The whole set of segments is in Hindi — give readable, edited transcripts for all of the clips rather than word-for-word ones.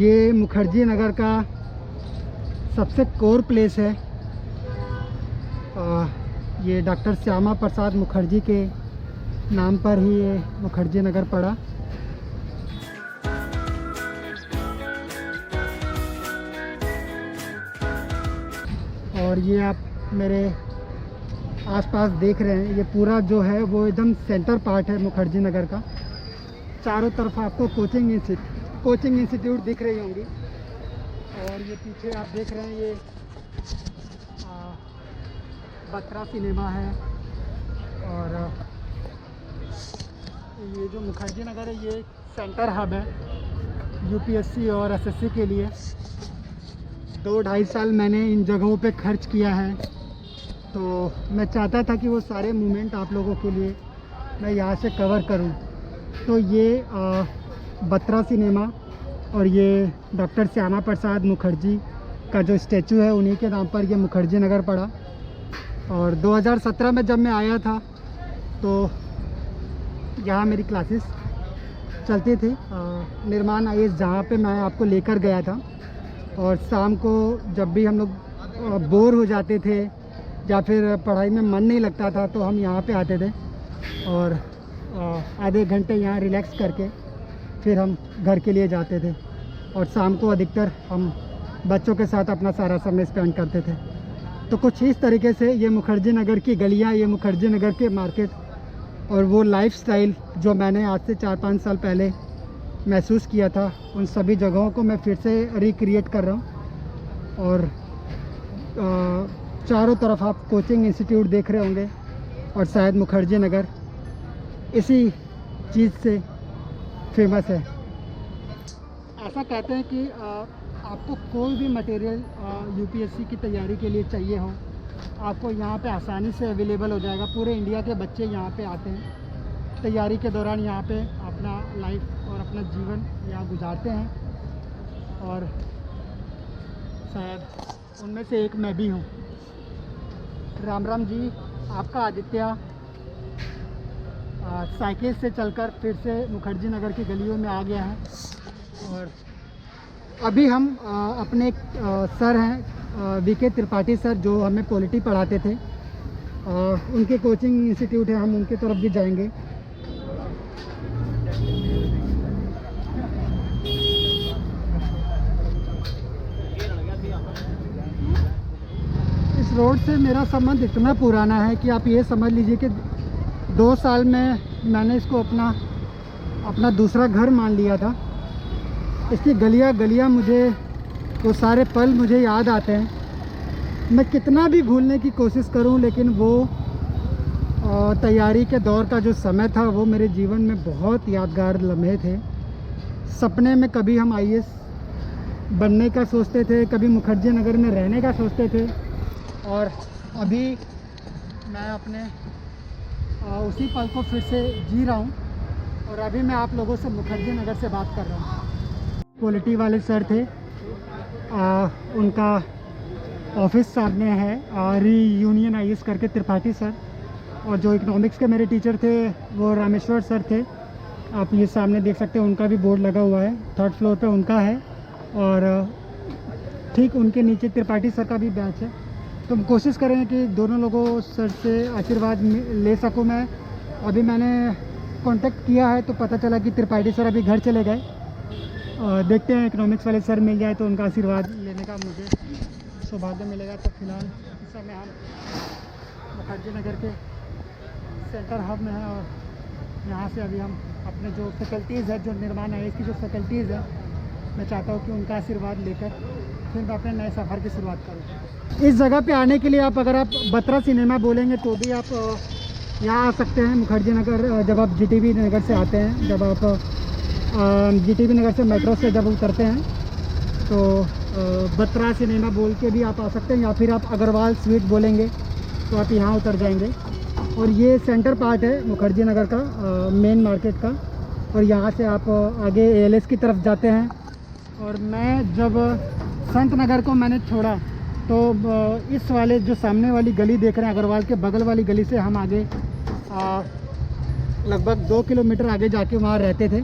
ये मुखर्जी नगर का सबसे कोर प्लेस है। ये डॉक्टर श्यामा प्रसाद मुखर्जी के नाम पर ही ये मुखर्जी नगर पड़ा। और ये आप मेरे आसपास देख रहे हैं, ये पूरा जो है वो एकदम सेंटर पार्ट है मुखर्जी नगर का। चारों तरफ आपको कोचिंग इंस्टीट्यूट दिख रही होंगी। और ये पीछे आप देख रहे हैं ये बत्रा सिनेमा है। और ये जो मुखर्जी नगर है ये सेंटर हब है यूपीएससी और एसएससी के लिए। 2-2.5 साल मैंने इन जगहों पे खर्च किया है, तो मैं चाहता था कि वो सारे मोमेंट आप लोगों के लिए मैं यहाँ से कवर करूँ। तो ये बत्रा सिनेमा और ये डॉक्टर श्यामा प्रसाद मुखर्जी का जो स्टैचू है उन्हीं के नाम पर ये मुखर्जी नगर पड़ा। और 2017 में जब मैं आया था तो यहाँ मेरी क्लासेस चलती थी निर्माण आईएएस, जहाँ पे मैं आपको लेकर गया था। और शाम को जब भी हम लोग बोर हो जाते थे या फिर पढ़ाई में मन नहीं लगता था तो हम यहाँ पे आते थे और आधे घंटे यहाँ रिलैक्स करके फिर हम घर के लिए जाते थे। और शाम को अधिकतर हम बच्चों के साथ अपना सारा समय स्पेंड करते थे। तो कुछ इस तरीके से ये मुखर्जी नगर की गलियाँ, ये मुखर्जी नगर के मार्केट और वो लाइफस्टाइल जो मैंने आज से 4-5 साल पहले महसूस किया था, उन सभी जगहों को मैं फिर से रिक्रिएट कर रहा हूँ। और चारों तरफ आप कोचिंग इंस्टीट्यूट देख रहे होंगे और शायद मुखर्जी नगर इसी चीज़ से फेमस है। ऐसा कहते हैं कि आपको कोई भी मटेरियल यूपीएससी की तैयारी के लिए चाहिए हो, आपको यहाँ पे आसानी से अवेलेबल हो जाएगा। पूरे इंडिया के बच्चे यहाँ पे आते हैं, तैयारी के दौरान यहाँ पे अपना लाइफ और अपना जीवन यहाँ गुजारते हैं। और शायद उनमें से एक मैं भी हूँ। राम राम जी, आपका आदित्य साइकिल से चलकर फिर से मुखर्जी नगर की गलियों में आ गया है। और अभी हम अपने एक सर हैं वीके त्रिपाठी सर, जो हमें पॉलिटी पढ़ाते थे, उनके कोचिंग इंस्टीट्यूट है, हम उनके तरफ भी जाएंगे। इस रोड से मेरा संबंध इतना पुराना है कि आप ये समझ लीजिए कि 2 साल में मैंने इसको अपना दूसरा घर मान लिया था। इसकी गलियां मुझे, वो सारे पल मुझे याद आते हैं। मैं कितना भी भूलने की कोशिश करूं, लेकिन वो तैयारी के दौर का जो समय था वो मेरे जीवन में बहुत यादगार लम्हे थे। सपने में कभी हम आईएएस बनने का सोचते थे, कभी मुखर्जी नगर में रहने का सोचते थे। और अभी मैं अपने उसी पल को फिर से जी रहा हूँ। और अभी मैं आप लोगों से मुखर्जी नगर से बात कर रहा हूँ। पॉलिटी वाले सर थे, उनका ऑफिस सामने है, रीयूनियन आईएएस करके त्रिपाठी सर। और जो इकोनॉमिक्स के मेरे टीचर थे वो रामेश्वर सर थे। आप ये सामने देख सकते हैं, उनका भी बोर्ड लगा हुआ है, 3rd फ्लोर पे उनका है। और ठीक उनके नीचे त्रिपाठी सर का भी बैच है। तो हम कोशिश करें कि दोनों लोगों सर से आशीर्वाद ले सकूं मैं। अभी मैंने कांटेक्ट किया है तो पता चला कि त्रिपाठी सर अभी घर चले गए। देखते हैं इकोनॉमिक्स वाले सर मिल जाए तो उनका आशीर्वाद लेने का मुझे सौभाग्य मिलेगा। तो फिलहाल इस समय हम मुखर्जी नगर के सेंटर हब में हैं और यहाँ से अभी हम अपने जो फैकल्टीज़ है, जो निर्माण आईएएस की जो फैकल्टीज़ है, मैं चाहता हूँ कि उनका आशीर्वाद लेकर फिर मैं अपने नए सफ़र की शुरुआत करूँ। इस जगह पे आने के लिए अगर आप बत्रा सिनेमा बोलेंगे तो भी आप यहाँ आ सकते हैं मुखर्जी नगर। जब आप जीटीबी नगर से आते हैं, जब आप जीटीबी नगर से मेट्रो से जब उतरते हैं तो बत्रा सिनेमा बोल के भी आप आ सकते हैं, या फिर आप अग्रवाल स्वीट बोलेंगे तो आप यहाँ उतर जाएंगे। और ये सेंटर पार्ट है मुखर्जी नगर का, मेन मार्केट का। और यहाँ से आप आगे एएलएस की तरफ जाते हैं। और मैं जब संत नगर को मैंने छोड़ा तो इस वाले जो सामने वाली गली देख रहे हैं, अग्रवाल के बगल वाली गली से हम आगे लगभग 2 किलोमीटर आगे जाके वहाँ रहते थे।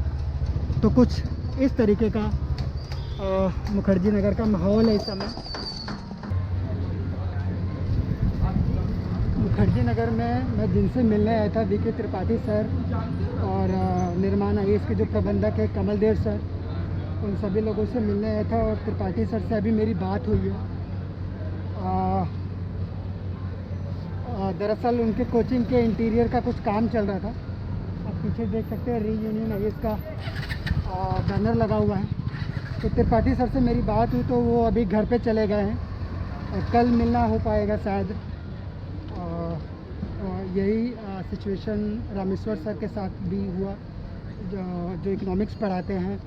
तो कुछ इस तरीके का मुखर्जी नगर का माहौल है इस समय। मुखर्जी नगर में मैं जिनसे मिलने आया था वीके त्रिपाठी सर और निर्माण आईएएस के जो प्रबंधक है कमल देव सर, उन सभी लोगों से मिलने आया था और त्रिपाठी सर से अभी मेरी बात हुई है। दरअसल उनके कोचिंग के इंटीरियर का कुछ काम चल रहा था। आप पीछे देख सकते हैं रीयूनियन आईएएस का बैनर लगा हुआ है। तो त्रिपाठी सर से मेरी बात हुई तो वो अभी घर पे चले गए हैं और कल मिलना हो पाएगा शायद। यही सिचुएशन रामेश्वर सर के साथ भी हुआ, जो इकोनॉमिक्स पढ़ाते हैं,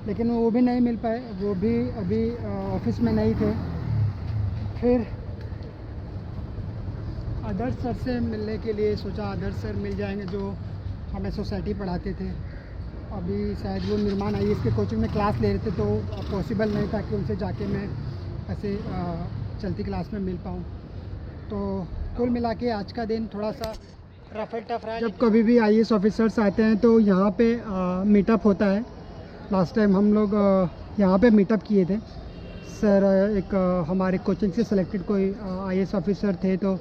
लेकिन वो भी नहीं मिल पाए, वो भी अभी ऑफिस में नहीं थे। फिर आदर्श सर से मिलने के लिए सोचा, आदर्श सर मिल जाएंगे जो हमें सोसाइटी पढ़ाते थे। अभी शायद वो निर्माण आईएएस के कोचिंग में क्लास ले रहे थे तो पॉसिबल नहीं था कि उनसे जाके मैं ऐसे चलती क्लास में मिल पाऊँ। तो कुल मिला के आज का दिन थोड़ा सा रफ एंड टफ रहा। जब कभी भी आईएएस ऑफिसर्स आते हैं तो यहाँ पे मीटअप होता है। लास्ट टाइम हम लोग यहाँ पे मीटअप किए थे। सर एक हमारे कोचिंग से सिलेक्टेड कोई आईएएस ऑफिसर थे तो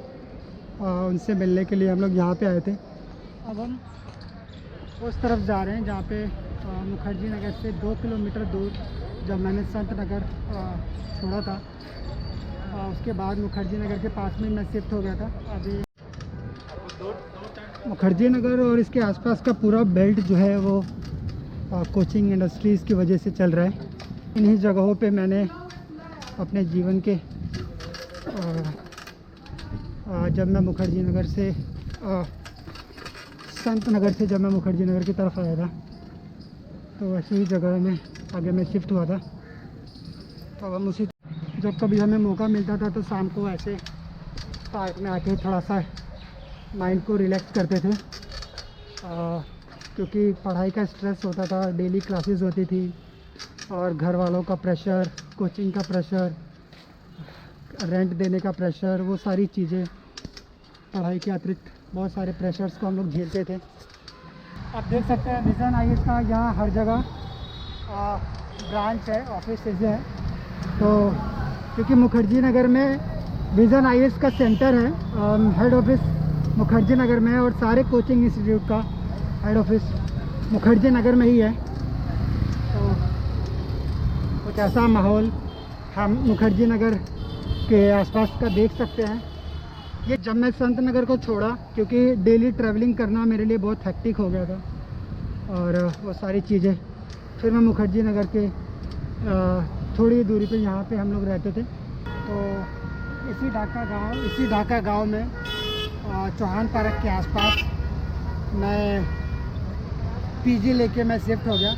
उनसे मिलने के लिए हम लोग यहाँ पे आए थे। अब हम उस तरफ जा रहे हैं जहाँ पे मुखर्जी नगर से 2 किलोमीटर दूर जब मैंने संत नगर छोड़ा था, उसके बाद मुखर्जी नगर के पास में मैं शिफ्ट हो गया था। अभी मुखर्जी नगर और इसके आसपास का पूरा बेल्ट जो है वो कोचिंग इंडस्ट्रीज़ की वजह से चल रहा है। इन्हीं जगहों पे मैंने अपने जीवन के जब मैं मुखर्जी नगर से संत नगर से जब मैं मुखर्जी नगर की तरफ आया था तो वैसी ही जगह में आगे मैं शिफ्ट हुआ था। तो हम उसी जब कभी हमें मौका मिलता था तो शाम को ऐसे पार्क में आके थोड़ा सा माइंड को रिलैक्स करते थे, क्योंकि पढ़ाई का स्ट्रेस होता था, डेली क्लासेस होती थी और घर वालों का प्रेशर, कोचिंग का प्रेशर, रेंट देने का प्रेशर, वो सारी चीज़ें, पढ़ाई के अतिरिक्त बहुत सारे प्रेशर्स को हम लोग झेलते थे। आप देख सकते हैं विज़न आईएएस का यहाँ हर जगह ब्रांच है, ऑफिस है। तो क्योंकि मुखर्जी नगर में विज़न आईएएस का सेंटर है, हेड ऑफिस मुखर्जी नगर में है और सारे कोचिंग इंस्टीट्यूट का हेड ऑफिस मुखर्जी नगर में ही है। तो कुछ ऐसा माहौल हम मुखर्जी नगर के आसपास का देख सकते हैं। ये जब मैं संत नगर को छोड़ा, क्योंकि डेली ट्रैवलिंग करना मेरे लिए बहुत हेक्टिक हो गया था और वो सारी चीज़ें, फिर मैं मुखर्जी नगर के थोड़ी दूरी पे यहाँ पे हम लोग रहते थे। तो इसी ढाका गांव में चौहान पार्क के आसपास मैं पीजी लेके मैं शिफ्ट हो गया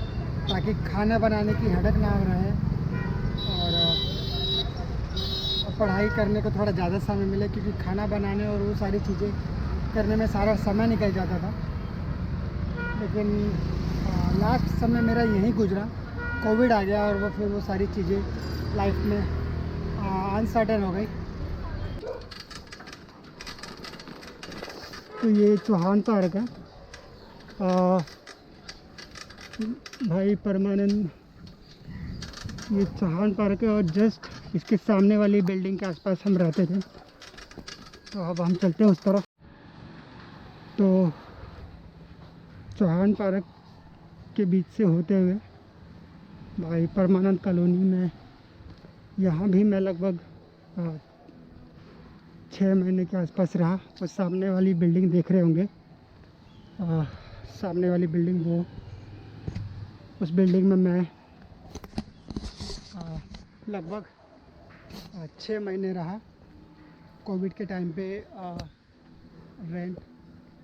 ताकि खाना बनाने की हड़क ना रहे और पढ़ाई करने को थोड़ा ज़्यादा समय मिले, क्योंकि खाना बनाने और वो सारी चीज़ें करने में सारा समय निकल जाता था। लेकिन लास्ट समय मेरा यहीं गुजरा, कोविड आ गया और वो फिर वो सारी चीज़ें लाइफ में अनसर्टेन हो गई। तो ये चौहान पार्क है, भाई परमानंद, ये चौहान पार्क है और जस्ट इसके सामने वाली बिल्डिंग के आसपास हम रहते थे। तो अब हम चलते हैं उस तरफ। तो चौहान पार्क के बीच से होते हुए भाई परमानंद कॉलोनी में, यहाँ भी मैं लगभग 6 महीने के आसपास रहा। और सामने वाली बिल्डिंग देख रहे होंगे, सामने वाली बिल्डिंग, वो उस बिल्डिंग में मैं लगभग 6 महीने रहा। कोविड के टाइम पे रेंट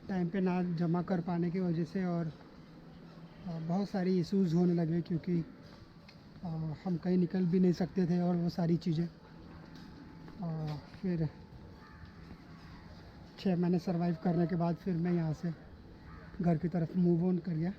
टाइम पे ना जमा कर पाने की वजह से और बहुत सारी इश्यूज़ होने लगे, क्योंकि हम कहीं निकल भी नहीं सकते थे और वो सारी चीज़ें। फिर 6 महीने सरवाइव करने के बाद फिर मैं यहाँ से घर की तरफ मूव ऑन कर गया।